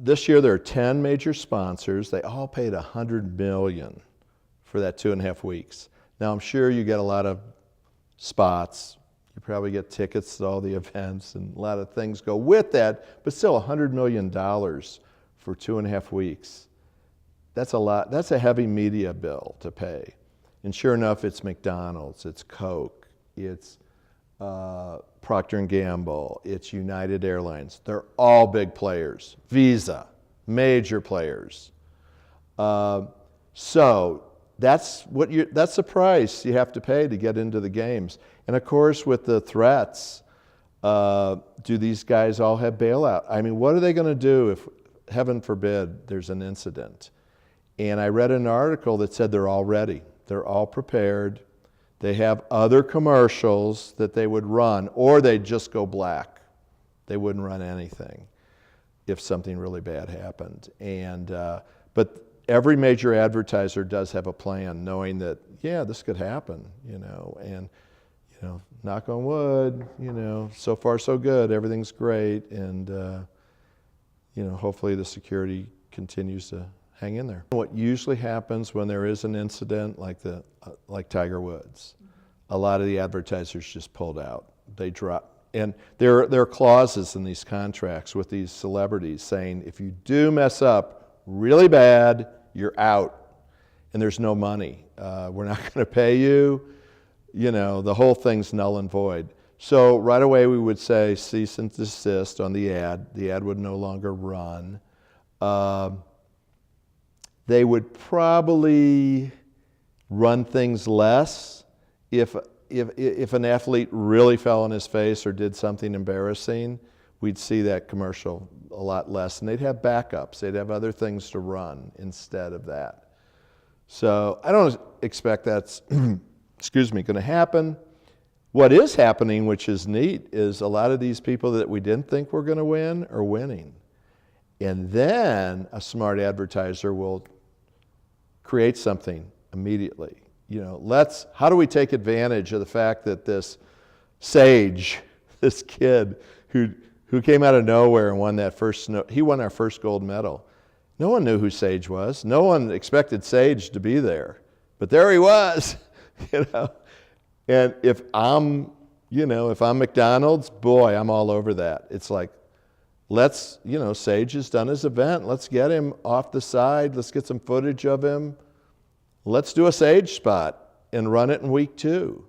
this year there are 10 major sponsors. They all paid $100 million for that 2.5 weeks. Now I'm sure you get a lot of spots. You probably get tickets to all the events, and a lot of things go with that, but still $100 million for 2.5 weeks. That's a lot. That's a heavy media bill to pay. And sure enough, it's McDonald's, it's Coke, it's Procter & Gamble, it's United Airlines. They're all big players. Visa, major players. So that's the price you have to pay to get into the games. And of course, with the threats, do these guys all have bailout? I mean, what are they going to do if, heaven forbid, there's an incident? And I read an article that said they're all ready. They're all prepared. They have other commercials that they would run, or they'd just go black. They wouldn't run anything if something really bad happened. And but every major advertiser does have a plan, knowing that, yeah, this could happen, and knock on wood, so far so good, everything's great, and hopefully the security continues to hang in there. What usually happens when there is an incident like Tiger Woods, a lot of the advertisers just pulled out. They drop, and there are clauses in these contracts with these celebrities saying if you do mess up really bad, you're out, and there's no money. We're not going to pay you. The whole thing's null and void. So right away we would say cease and desist on the ad. The ad would no longer run. They would probably run things less if an athlete really fell on his face or did something embarrassing. We'd see that commercial a lot less, and they'd have backups. They'd have other things to run instead of that. So I don't expect that's going to happen. What is happening, which is neat, is a lot of these people that we didn't think were going to win are winning. And then a smart advertiser will create something immediately. How do we take advantage of the fact that this Sage, this kid who came out of nowhere and won he won our first gold medal. No one knew who Sage was. No one expected Sage to be there, but there he was, And if I'm McDonald's, boy, I'm all over that. It's like, Sage has done his event. Let's get him off the side. Let's get some footage of him. Let's do a Sage spot and run it in week 2.